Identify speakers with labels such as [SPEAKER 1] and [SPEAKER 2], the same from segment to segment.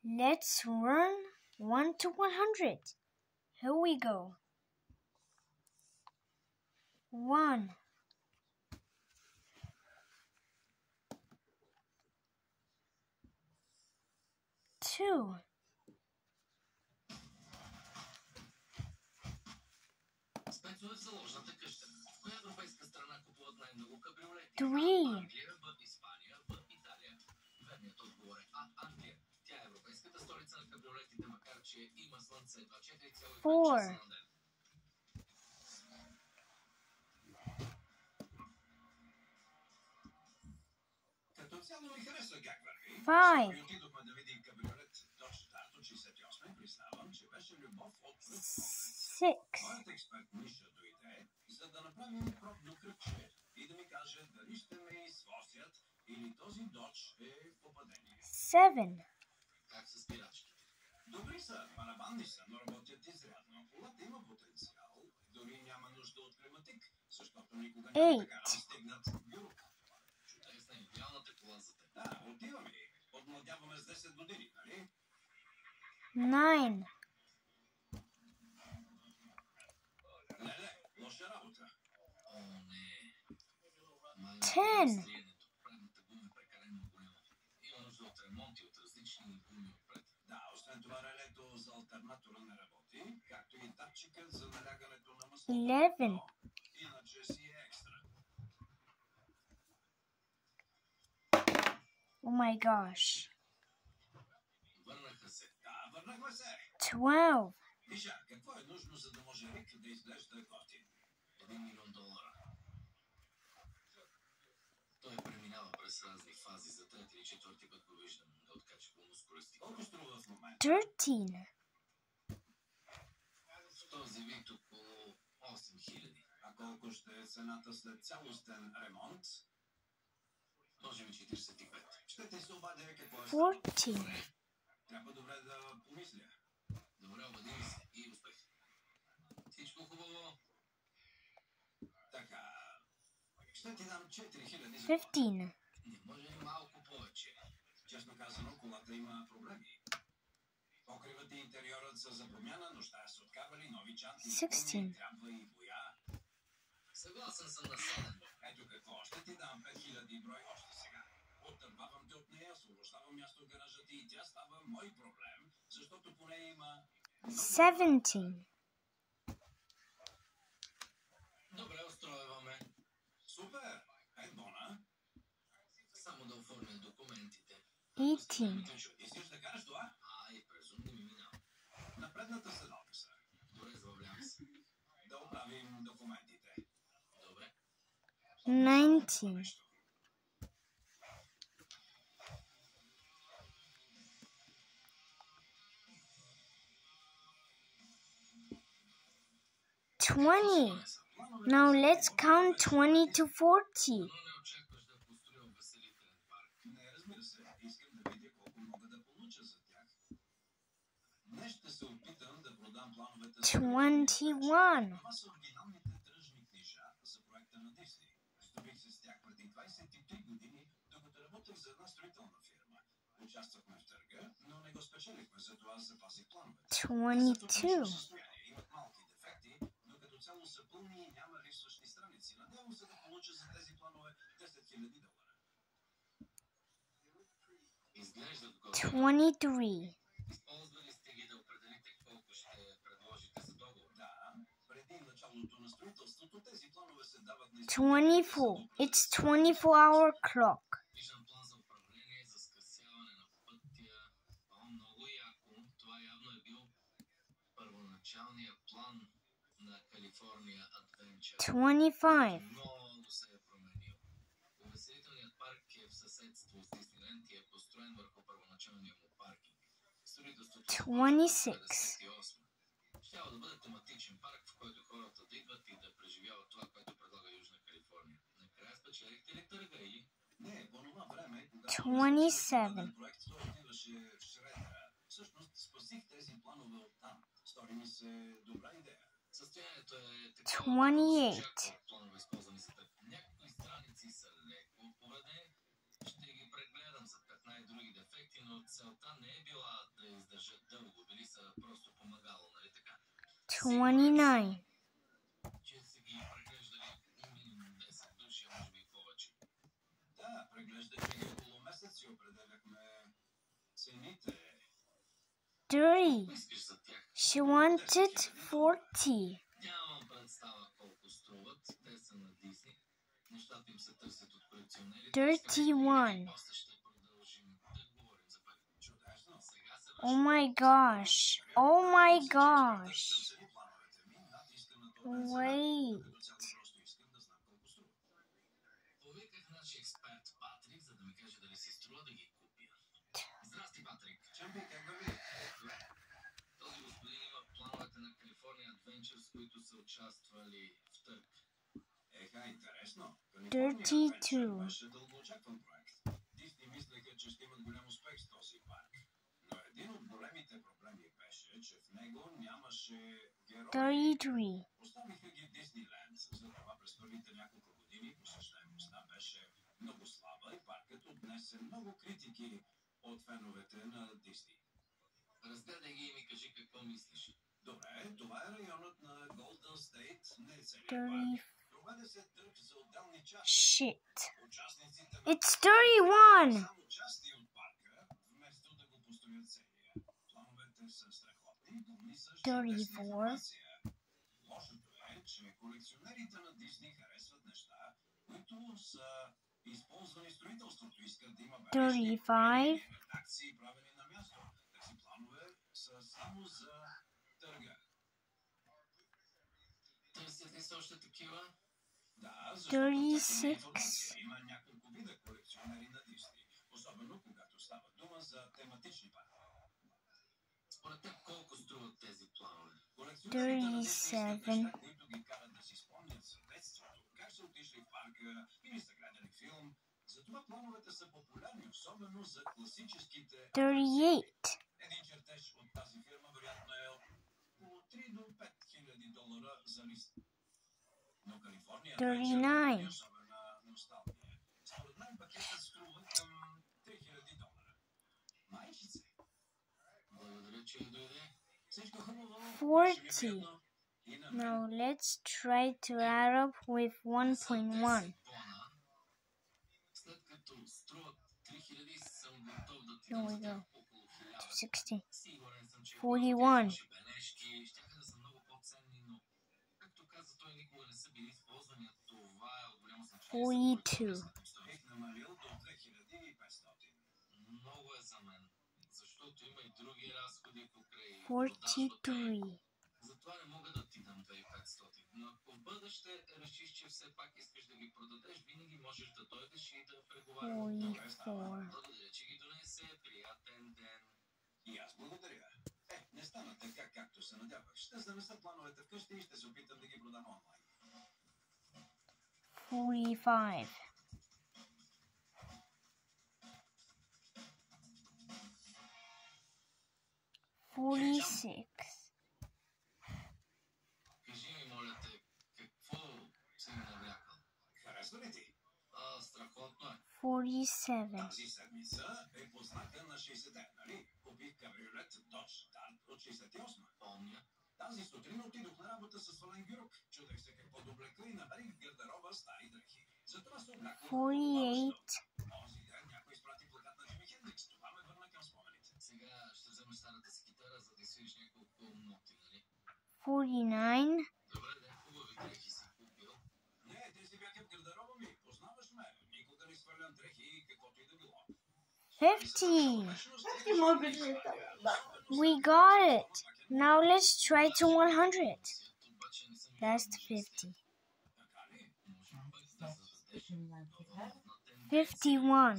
[SPEAKER 1] Let's learn 1 to 100. Here we go. 1, 2, 3, 4, 5, 6, 7, 8, 9, 10, 11, oh my gosh, 12, 13, 14, 15, 16, 17, 18, 19, 20. Now let's count 20 to 40. 21, 22, 23, 24. It's 24-hour clock. 25, 26, 27, 28, 29, 29. 30. She wanted 40. 31. Oh my gosh. Oh my gosh. Wait. $32. $33. Shit. It's 31. 34. 35. 36. 37. 38. 39. 40. Now let's try to add up with 1.1. Here we go. 260. 41. 42. 43. 44.
[SPEAKER 2] И аз благодаря. Не стана така, както се надявах. Ще занеса плановете вкъщи и ще се опитам да ги продам онлайн.
[SPEAKER 1] 45. 46.
[SPEAKER 2] Кажи ми, моля те, какво си ми навлякал? Харесва ли ти? Страхотно е.
[SPEAKER 1] 47.
[SPEAKER 2] Тази седмица е по знака на 60-те, нали? Купих кабриолет Dodge Dart от 68. Помня. Тази сутрин отидох на работа с Вален Гюрок. Чудех се какво да облека и намерих в гардероба стари дрехи. Затова се облякох.
[SPEAKER 1] 48.
[SPEAKER 2] Този ден някой изпрати плакат на Джими Хендрикс. Това ме върна към спомените. Сега ще вземеш старата си китара, за да свириш няколко ноти, нали?
[SPEAKER 1] 49.
[SPEAKER 2] Добре, да, хубави дрехи си купил. Не, те си бяха в гардероба ми. Познаваш ме. Никога не свалям дрехи, каквото и да било.
[SPEAKER 1] 50. We got it. Now let's try to 100. That's 50. 51.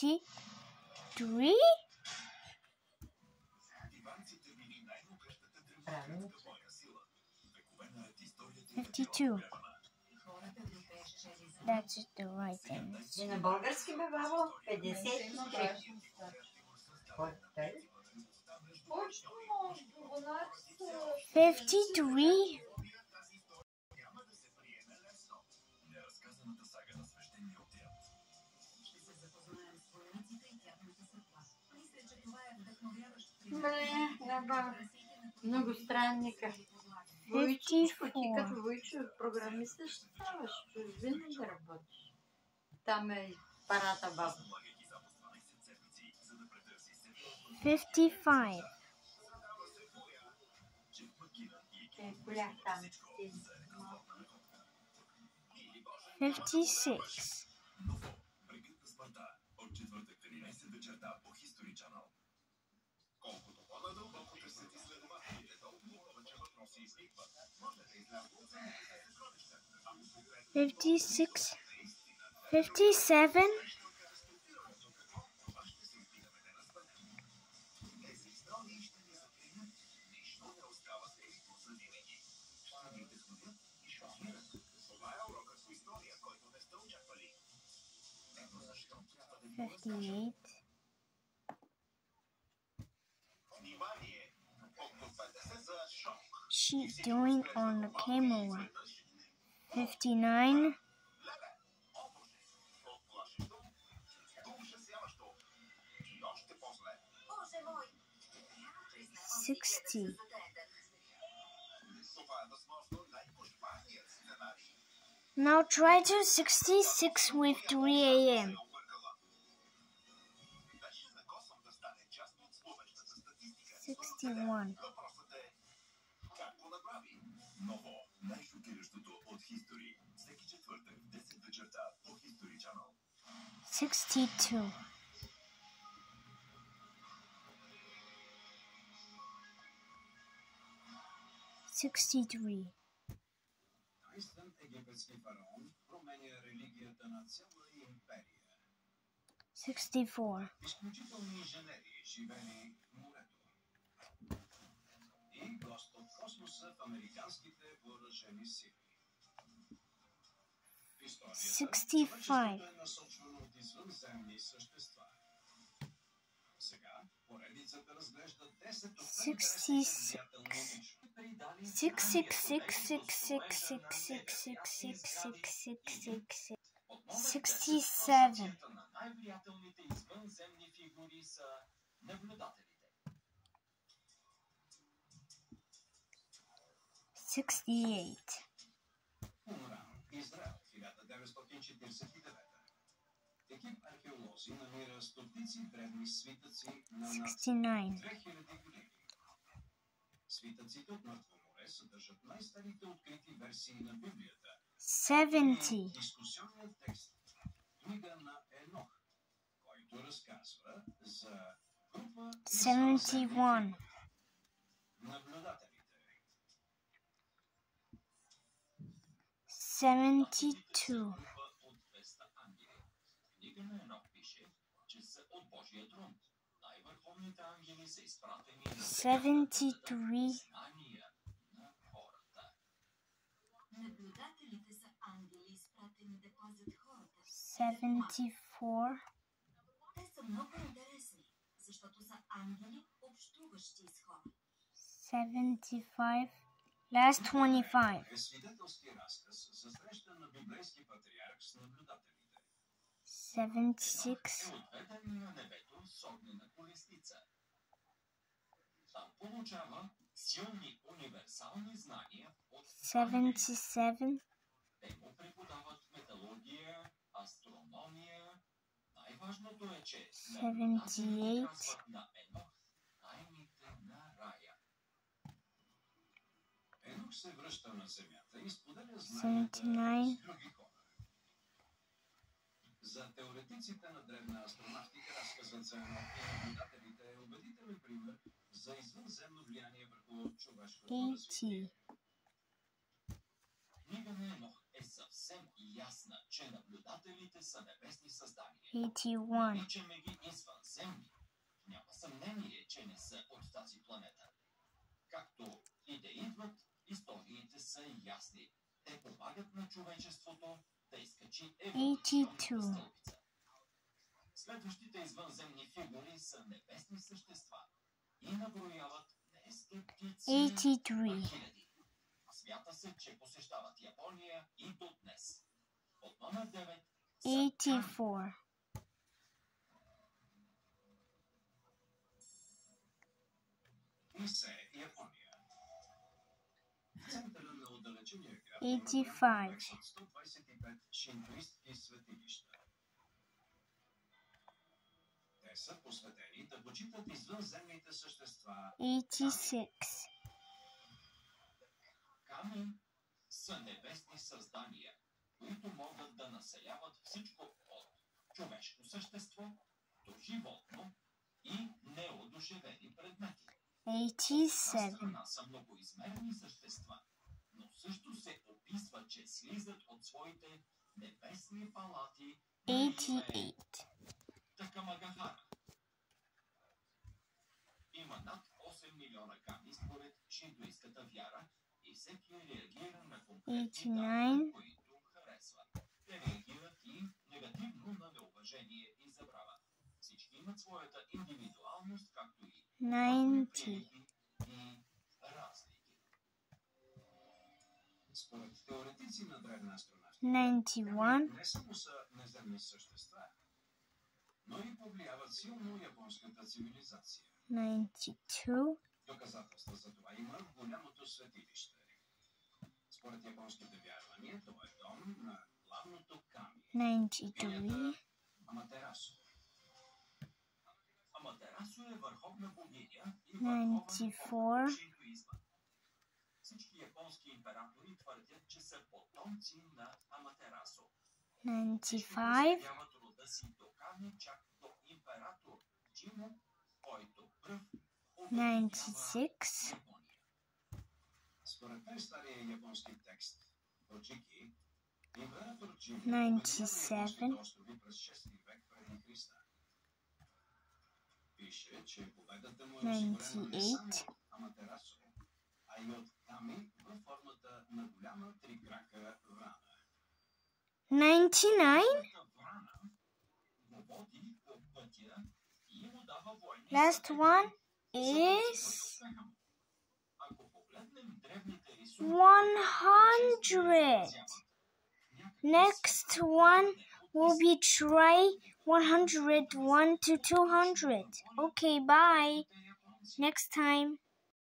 [SPEAKER 1] 53. 52. That's the right thing.
[SPEAKER 3] На български бе, бабо, 53.
[SPEAKER 1] 53.
[SPEAKER 3] Много странника. Войчичко, ти като Войчо програмиста ще ставаш. Чужбина да работиш. Там е парата баба.
[SPEAKER 1] 55.
[SPEAKER 3] Колях там.
[SPEAKER 1] 56.
[SPEAKER 2] От четвъртък 13 вечерта по History Channel. Колкото по-надълбоко търсят изследователите, толкова повече въпроси изникват. Може да излязат от съкровища.
[SPEAKER 1] 56. 57.
[SPEAKER 2] Тези истории ще ни закрият. Нищо не остава тежко за винаги. Ще ни вдъхновят и шокират. Това е урокът по история, който не сте очаквали. Ето защо трябва да ви
[SPEAKER 1] 58.
[SPEAKER 2] внимание. Подгответе се за шок.
[SPEAKER 1] She's doing on the camera. 59.
[SPEAKER 2] Ужасяващо. И още по-зле.
[SPEAKER 1] 60.
[SPEAKER 2] Това е възможно най-кошмарният сценарий.
[SPEAKER 1] Now try to 66 with 3 a.m.
[SPEAKER 2] Беше закосан да стане част от словещата статистика.
[SPEAKER 1] 61.
[SPEAKER 2] Въпросът е как го направи? Ново, най-шокиращото от History. Всеки четвъртък в 10 вечерта по History Channel.
[SPEAKER 1] 62. 63.
[SPEAKER 2] Таинствен египетски фараон променя религията на цяла империя.
[SPEAKER 1] 64.
[SPEAKER 2] Изключителни инженери живели в морето. И гост от космоса в американските въоръжени сили. В историята
[SPEAKER 1] 65.
[SPEAKER 2] човечеството е насочвано от извънземни същества. Сега поредицата разглежда 10 от
[SPEAKER 1] 66. 67.
[SPEAKER 2] на най-влиятелните извънземни фигури са наблюдателите.
[SPEAKER 1] 68.
[SPEAKER 2] Умран, Израел, 1949. Екип археолози намира стотици древни свитъци на над
[SPEAKER 1] 69.
[SPEAKER 2] 2000 години. Свитъците от Мъртво море съдържат най-старите открити версии на Библията.
[SPEAKER 1] 70.
[SPEAKER 2] Дискусионният текст Книга на Енох, който разказва за група
[SPEAKER 1] 71.
[SPEAKER 2] наблюдателите.
[SPEAKER 1] 72.
[SPEAKER 2] Група от 200 ангели. Книга на Енох пише, че са от Божия трон. Най-върховните ангели са изпратени на
[SPEAKER 1] 73.
[SPEAKER 2] знания на хората.
[SPEAKER 4] Наблюдателите са ангели, изпратени да пазят хората.
[SPEAKER 1] 74.
[SPEAKER 4] Те са много интересни, защото са ангели, общуващи с хора.
[SPEAKER 1] 75. Last 25.
[SPEAKER 2] Е свидетелски разказ за среща на библейски патриарх с наблюдателите.
[SPEAKER 1] 76.
[SPEAKER 2] Е отведен на небето с огнена колесница. Там получава силни универсални знания от ангелите.
[SPEAKER 1] 77.
[SPEAKER 2] Те му преподават металургия, астрономия. Най-важното е, че
[SPEAKER 1] 78.
[SPEAKER 2] казват на Енох тайните на рая. Енох се връща на земята и споделя знанията
[SPEAKER 1] 79.
[SPEAKER 2] с други хора. За теоретиците на древна астронавтика разказът за Енох и наблюдателите е убедителен пример за извънземно влияние върху човешкото развитие.
[SPEAKER 1] 80.
[SPEAKER 2] Книга на Енох е съвсем ясна, че наблюдателите са небесни създания.
[SPEAKER 1] 81.
[SPEAKER 2] Наричаме ги извънземни. Няма съмнение, че не са от тази планета. Както и да идват, историите са ясни. Те помагат на човечеството да изкачи еволюционната
[SPEAKER 1] 82.
[SPEAKER 2] стълбица. Следващите извънземни фигури са небесни същества и наброяват не стотици, а
[SPEAKER 1] 83.
[SPEAKER 2] хиляди. Смята се, че посещават Япония и до днес. От номер 9 са
[SPEAKER 1] 84.
[SPEAKER 2] И се Япония. В центъра на отдалечения град
[SPEAKER 1] 85.
[SPEAKER 2] 125 шинтоистки светилища. Те са посветени да почитат извънземните същества.
[SPEAKER 1] 86.
[SPEAKER 5] Ками са небесни създания, които могат да населяват всичко от човешко същество до животно и неодушевени предмети. От една
[SPEAKER 1] 87.
[SPEAKER 5] страна са многоизмерни същества, но също се описва, че слизат от своите небесни палати на име
[SPEAKER 1] 88.
[SPEAKER 5] Такамагахара. Има над 8 милиона ками според шинтоистката вяра и всеки реагира на конкретни
[SPEAKER 1] 89.
[SPEAKER 5] данни, които харесва. Те реагират и негативно на неуважение и забрава. Всички имат своята индивидуалност, както и
[SPEAKER 1] 90.
[SPEAKER 5] приемки и разлики.
[SPEAKER 2] Според теоретици на древна астрономия,
[SPEAKER 1] 91.
[SPEAKER 2] не само са неземни същества, но и повлияват силно японската цивилизация.
[SPEAKER 1] 92.
[SPEAKER 2] Доказателства за това има в голямото светилище. Според японските вярвания, това е дом на главното ками.
[SPEAKER 1] 93.
[SPEAKER 2] Аматерасо.
[SPEAKER 5] Аматерасо е върховна богиня и върховен
[SPEAKER 1] 94.
[SPEAKER 5] бог в шинтоизма. Всички японски императори твърдят, че са потомци на Аматерасо.
[SPEAKER 1] 95.
[SPEAKER 5] Вярват рода си до Ками, чак до император Джимо, който пръв обединява
[SPEAKER 1] 96.
[SPEAKER 5] Япония.
[SPEAKER 2] Според най-стария японски текст, Роджики, император Джимо
[SPEAKER 1] 97.
[SPEAKER 2] японските острови през 6 век преди Христа. Пише, че победата му е осигурена не само
[SPEAKER 1] 98.
[SPEAKER 2] от Аматерасо, а и от Ками във формата на голяма трикрака врана.
[SPEAKER 1] 99.
[SPEAKER 5] Тъмната врана го води по пътя и му дава военни
[SPEAKER 1] Last
[SPEAKER 5] съвети
[SPEAKER 1] one
[SPEAKER 5] за да освои
[SPEAKER 1] is
[SPEAKER 5] успеха му. Ако погледнем древните рисунки,
[SPEAKER 1] 100. Next one will be try 101 to 200. Okay, bye. Next time.